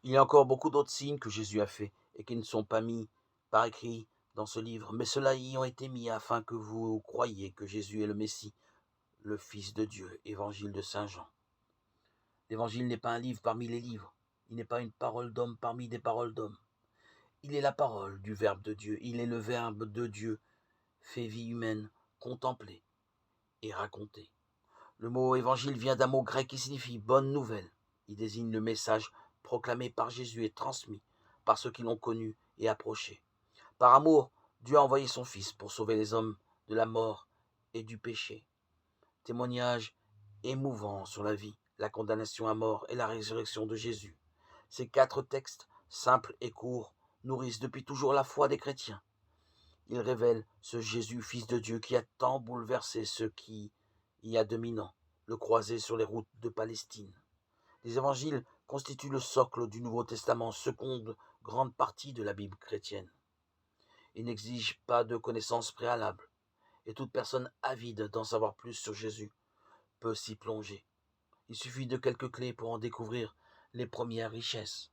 Il y a encore beaucoup d'autres signes que Jésus a faits et qui ne sont pas mis par écrit dans ce livre, mais ceux-là y ont été mis afin que vous croyiez que Jésus est le Messie, le Fils de Dieu. Évangile de Saint Jean. L'Évangile n'est pas un livre parmi les livres. Il n'est pas une parole d'homme parmi des paroles d'hommes. Il est la parole du Verbe de Dieu. Il est le Verbe de Dieu, fait vie humaine, contemplée et racontée. Le mot évangile vient d'un mot grec qui signifie bonne nouvelle. Il désigne le message proclamé par Jésus et transmis par ceux qui l'ont connu et approché. Par amour, Dieu a envoyé son Fils pour sauver les hommes de la mort et du péché. Témoignage émouvant sur la vie, la condamnation à mort et la résurrection de Jésus. Ces 4 textes, simples et courts, nourrissent depuis toujours la foi des chrétiens. Ils révèlent ce Jésus, Fils de Dieu, qui a tant bouleversé ceux qui, il y a 2000 ans, le croisaient sur les routes de Palestine. Les évangiles constituent le socle du Nouveau Testament, seconde grande partie de la Bible chrétienne. Ils n'exigent pas de connaissances préalables, et toute personne avide d'en savoir plus sur Jésus peut s'y plonger. Il suffit de quelques clés pour en découvrir les premières richesses.